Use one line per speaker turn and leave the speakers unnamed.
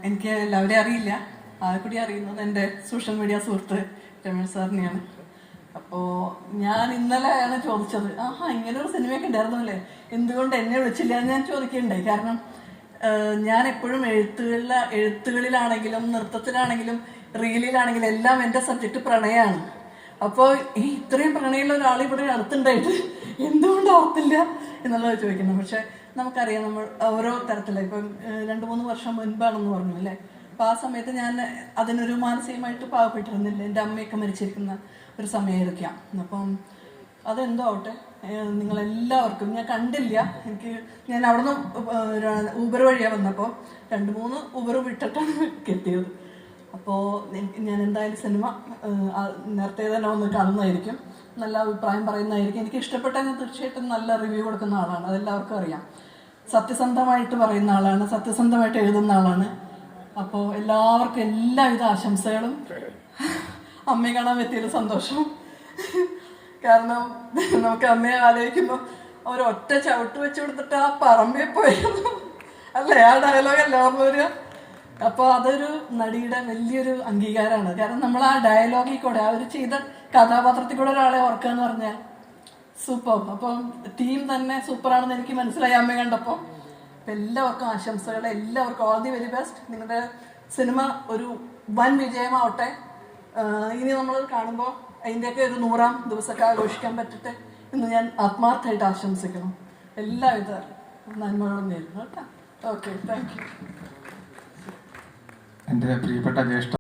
എനിക്ക് എല്ലാവരെയും അറിയില്ല, ആകെ കൂടി അറിയുന്നത് എൻ്റെ സോഷ്യൽ മീഡിയ സുഹൃത്ത് രമേശ് സാറിനെയാണ്. അപ്പോൾ ഞാൻ ഇന്നലെയാണ് ചോദിച്ചത്, ഇങ്ങനെ ഒരു സിനിമയൊക്കെ ഉണ്ടായിരുന്നു അല്ലേ, എന്തുകൊണ്ട് എന്നെ വിളിച്ചില്ല എന്ന് ഞാൻ ചോദിക്കുകയുണ്ടായി. കാരണം ഞാൻ എപ്പോഴും എഴുത്തുകളിലാണെങ്കിലും നൃത്തത്തിലാണെങ്കിലും റീലിലാണെങ്കിലും എല്ലാം എൻ്റെ സബ്ജക്റ്റ് പ്രണയമാണ്. അപ്പോൾ ഇത്രയും പ്രണയമുള്ള ഒരാൾ ഇവിടെ അടുത്തുണ്ടായിട്ട് എന്തുകൊണ്ട് ഓർത്തില്ല എന്നുള്ളത് ചോദിക്കണം. പക്ഷെ നമുക്കറിയാം, നമ്മൾ ഓരോ തരത്തില ഇപ്പം 2-3 വർഷം മുൻപാണെന്ന് പറഞ്ഞു അല്ലേ. അപ്പം ആ സമയത്ത് ഞാൻ അതിനൊരു മാനസികമായിട്ട് പാവപ്പെട്ടിരുന്നില്ല. എൻ്റെ അമ്മയൊക്കെ മരിച്ചിരിക്കുന്ന ഒരു സമയമായിരിക്കാം. അപ്പം അതെന്തോ ആവട്ടെ, നിങ്ങളെല്ലാവർക്കും ഞാൻ കണ്ടില്ല. ഞാൻ അവിടെ നിന്ന് ഊബർ വഴിയാണ് വന്നപ്പോൾ 2-3 ഊബർ വിട്ടിട്ടാണ് എത്തിയത്. അപ്പോൾ ഞാൻ എന്തായാലും സിനിമ നേരത്തെ തന്നെ വന്ന് കാണുന്നതായിരിക്കും, നല്ല അഭിപ്രായം പറയുന്നതായിരിക്കും. എനിക്ക് ഇഷ്ടപ്പെട്ടാൽ ഞാൻ തീർച്ചയായിട്ടും നല്ല റിവ്യൂ കൊടുക്കുന്ന ആളാണ്, അതെല്ലാവർക്കും അറിയാം. സത്യസന്ധമായിട്ട് പറയുന്ന ആളാണ്, സത്യസന്ധമായിട്ട് എഴുതുന്ന ആളാണ്. അപ്പോൾ എല്ലാവർക്കും എല്ലാവിധ ആശംസകളും. അമ്മയെ കാണാൻ പറ്റിയതിൽ സന്തോഷം. കാരണം നമുക്ക് അമ്മയെ ആലോചിക്കുമ്പോൾ ഒരൊറ്റ ചവിട്ട് വെച്ച് കൊടുത്തിട്ട് ആ പറമ്പിൽ പോയിരുന്നു അല്ലേ, ആ ഡയലോഗ് അല്ല ഓർമ്മ വരിക. അപ്പോൾ അതൊരു നടിയുടെ വലിയൊരു അംഗീകാരമാണ്. കാരണം നമ്മൾ ആ ഡയലോഗിൽ കൂടെ ആ ഒരു ചെയ്ത കഥാപാത്രത്തിൽ കൂടെ ഒരാളെ ഓർക്കുക എന്ന് പറഞ്ഞാൽ സൂപ്പർ. അപ്പം ടീം തന്നെ സൂപ്പറാണെന്ന് എനിക്ക് മനസ്സിലായി അമ്മ കണ്ടപ്പോൾ. അപ്പം എല്ലാവർക്കും ആശംസകൾ, എല്ലാവർക്കും ഓൾ ദി വെരി ബെസ്റ്റ്. നിങ്ങളുടെ സിനിമ ഒരു വൻ വിജയമാവട്ടെ. ഇനി നമ്മൾ കാണുമ്പോൾ അതിൻ്റെയൊക്കെ ഒരു 100ാം ദിവസമൊക്കെ ആഘോഷിക്കാൻ പറ്റട്ടെ എന്ന് ഞാൻ ആത്മാർത്ഥമായിട്ട് ആശംസിക്കണം. എല്ലാവിധ നന്മകളും നേരുന്നു കേട്ടോ. Okay, thank you.
എൻ്റെ പ്രിയപ്പെട്ട ജ്യേഷ്ഠ